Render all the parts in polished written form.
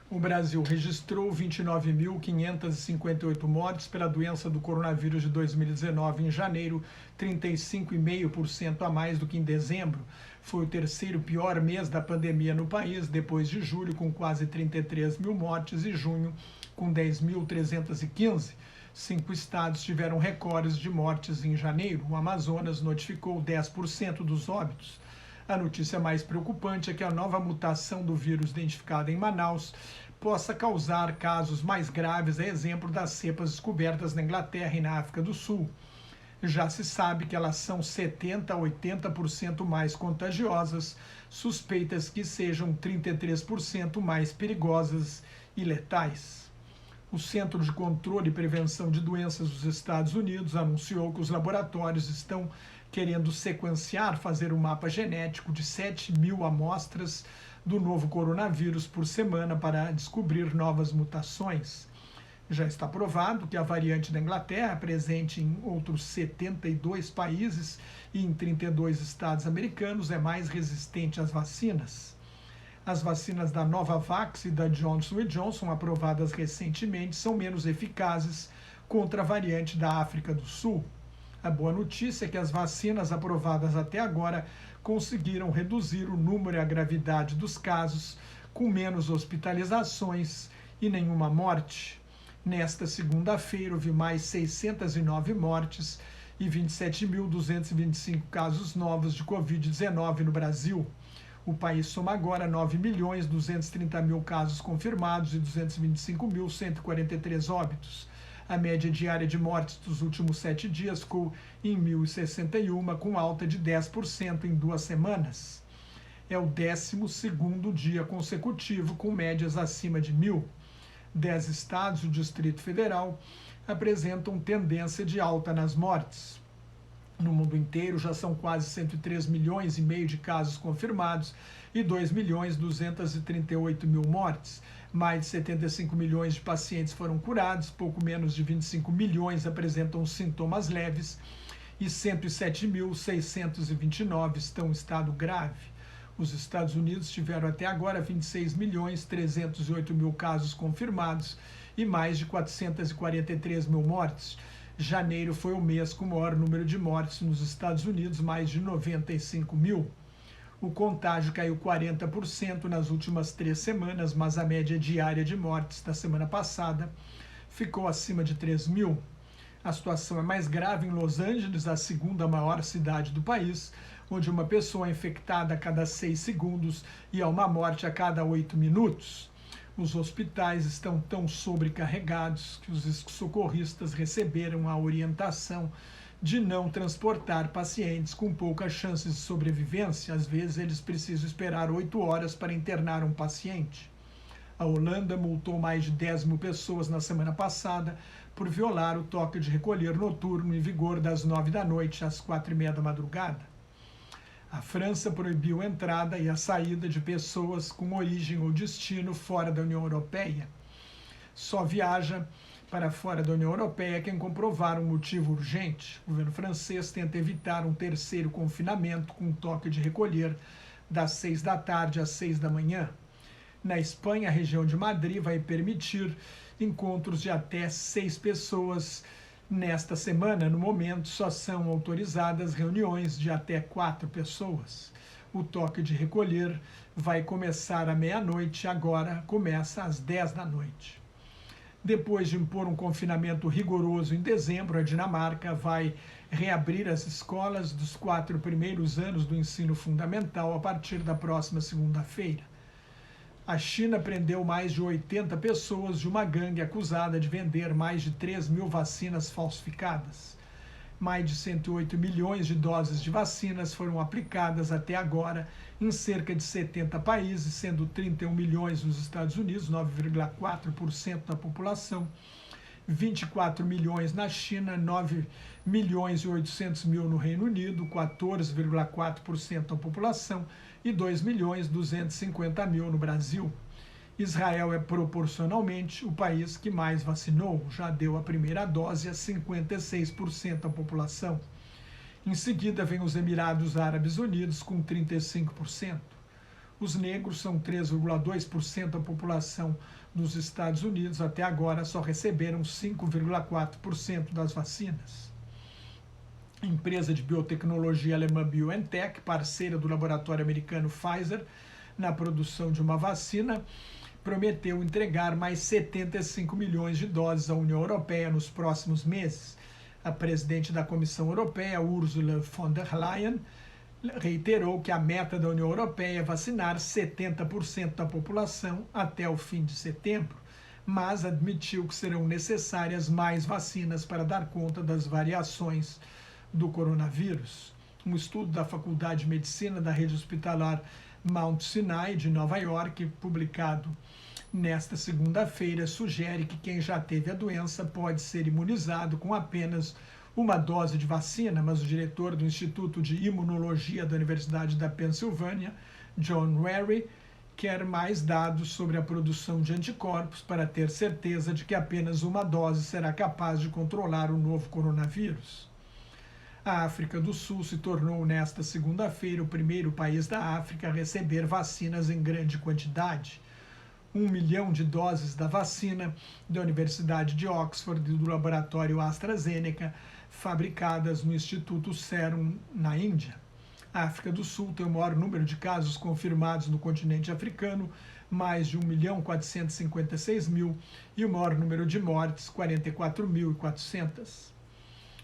O Brasil registrou 29.558 mortes pela doença do coronavírus de 2019 em janeiro, 35,5% a mais do que em dezembro. Foi o terceiro pior mês da pandemia no país, depois de julho, com quase 33 mil mortes, e junho, com 10.315. 5 estados tiveram recordes de mortes em janeiro. O Amazonas notificou 10% dos óbitos. A notícia mais preocupante é que a nova mutação do vírus identificada em Manaus possa causar casos mais graves, a exemplo das cepas descobertas na Inglaterra e na África do Sul. Já se sabe que elas são 70% a 80% mais contagiosas, suspeitas que sejam 33% mais perigosas e letais. O Centro de Controle e Prevenção de Doenças dos Estados Unidos anunciou que os laboratórios estão querendo sequenciar, fazer um mapa genético de 7.000 amostras do novo coronavírus por semana para descobrir novas mutações. Já está provado que a variante da Inglaterra, presente em outros 72 países e em 32 estados americanos, é mais resistente às vacinas. As vacinas da Novavax e da Johnson & Johnson, aprovadas recentemente, são menos eficazes contra a variante da África do Sul. A boa notícia é que as vacinas aprovadas até agora conseguiram reduzir o número e a gravidade dos casos, com menos hospitalizações e nenhuma morte. Nesta segunda-feira, houve mais 609 mortes e 27.225 casos novos de Covid-19 no Brasil. O país soma agora 9.230.000 casos confirmados e 225.143 óbitos. A média diária de mortes dos últimos 7 dias ficou em 1.061, com alta de 10% em 2 semanas. É o 12º dia consecutivo com médias acima de 1.000. 10 estados e o Distrito Federal apresentam tendência de alta nas mortes. No mundo inteiro já são quase 103 milhões e meio de casos confirmados e 2.238.000 mortes. Mais de 75 milhões de pacientes foram curados, pouco menos de 25 milhões apresentam sintomas leves e 107.629 estão em estado grave. Os Estados Unidos tiveram até agora 26.308.000 casos confirmados e mais de 443.000 mortes. Janeiro foi o mês com o maior número de mortes nos Estados Unidos, mais de 95.000. O contágio caiu 40% nas últimas 3 semanas, mas a média diária de mortes da semana passada ficou acima de 3.000. A situação é mais grave em Los Angeles, a segunda maior cidade do país, onde uma pessoa é infectada a cada 6 segundos e há uma morte a cada 8 minutos. Os hospitais estão tão sobrecarregados que os socorristas receberam a orientação de não transportar pacientes com poucas chances de sobrevivência. Às vezes eles precisam esperar 8 horas para internar um paciente. A Holanda multou mais de 10.000 pessoas na semana passada por violar o toque de recolher noturno em vigor das 9 da noite às 4:30 da madrugada. A França proibiu a entrada e a saída de pessoas com origem ou destino fora da União Europeia. Só viaja para fora da União Europeia quem comprovar um motivo urgente. O governo francês tenta evitar um terceiro confinamento com toque de recolher das 6 da tarde às 6 da manhã. Na Espanha, a região de Madrid vai permitir encontros de até 6 pessoas nesta semana. No momento, só são autorizadas reuniões de até 4 pessoas. O toque de recolher vai começar à meia-noite, agora começa às 10 da noite. Depois de impor um confinamento rigoroso em dezembro, a Dinamarca vai reabrir as escolas dos 4 primeiros anos do ensino fundamental a partir da próxima segunda-feira. A China prendeu mais de 80 pessoas de uma gangue acusada de vender mais de 3.000 vacinas falsificadas. Mais de 108 milhões de doses de vacinas foram aplicadas até agora em cerca de 70 países, sendo 31 milhões nos Estados Unidos, 9,4% da população, 24 milhões na China, 9.800.000 no Reino Unido, 14,4% da população, e 2.250.000 no Brasil. Israel é proporcionalmente o país que mais vacinou, já deu a primeira dose a 56% da população. Em seguida, vem os Emirados Árabes Unidos com 35%. Os negros são 3,2% da população dos Estados Unidos. Até agora só receberam 5,4% das vacinas. A empresa de biotecnologia alemã BioNTech, parceira do laboratório americano Pfizer na produção de uma vacina, prometeu entregar mais 75 milhões de doses à União Europeia nos próximos meses. A presidente da Comissão Europeia, Ursula von der Leyen, reiterou que a meta da União Europeia é vacinar 70% da população até o fim de setembro, mas admitiu que serão necessárias mais vacinas para dar conta das variações do coronavírus. Um estudo da Faculdade de Medicina da rede hospitalar Mount Sinai, de Nova York, publicado nesta segunda-feira, sugere que quem já teve a doença pode ser imunizado com apenas uma dose de vacina, mas o diretor do Instituto de Imunologia da Universidade da Pensilvânia, John Wary, quer mais dados sobre a produção de anticorpos para ter certeza de que apenas uma dose será capaz de controlar o novo coronavírus. A África do Sul se tornou nesta segunda-feira o primeiro país da África a receber vacinas em grande quantidade. 1 milhão de doses da vacina da Universidade de Oxford e do laboratório AstraZeneca, fabricadas no Instituto Serum, na Índia. A África do Sul tem o maior número de casos confirmados no continente africano, mais de 1.456.000, e o maior número de mortes, 44.400.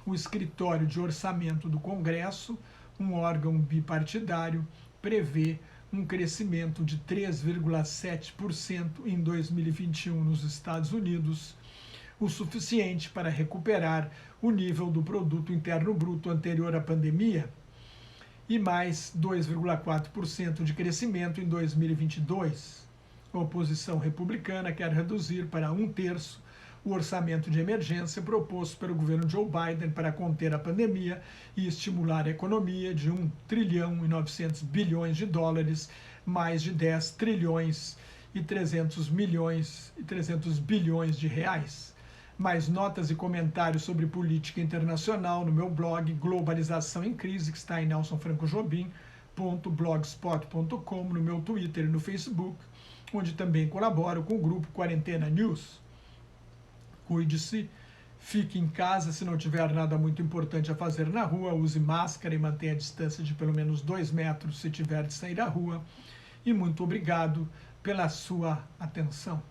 O Escritório de Orçamento do Congresso, um órgão bipartidário, prevê um crescimento de 3,7% em 2021 nos Estados Unidos, o suficiente para recuperar o nível do produto interno bruto anterior à pandemia, e mais 2,4% de crescimento em 2022. A oposição republicana quer reduzir para 1/3 o orçamento de emergência proposto pelo governo Joe Biden para conter a pandemia e estimular a economia de 1 trilhão e 900 bilhões de dólares, mais de 10 trilhões e 300 bilhões de reais. Mais notas e comentários sobre política internacional no meu blog Globalização em Crise, que está em nelsonfrancojobim.blogspot.com, no meu Twitter e no Facebook, onde também colaboro com o grupo Quarentena News. Cuide-se, fique em casa se não tiver nada muito importante a fazer na rua, use máscara e mantenha a distância de pelo menos 2 metros se tiver de sair à rua. E muito obrigado pela sua atenção.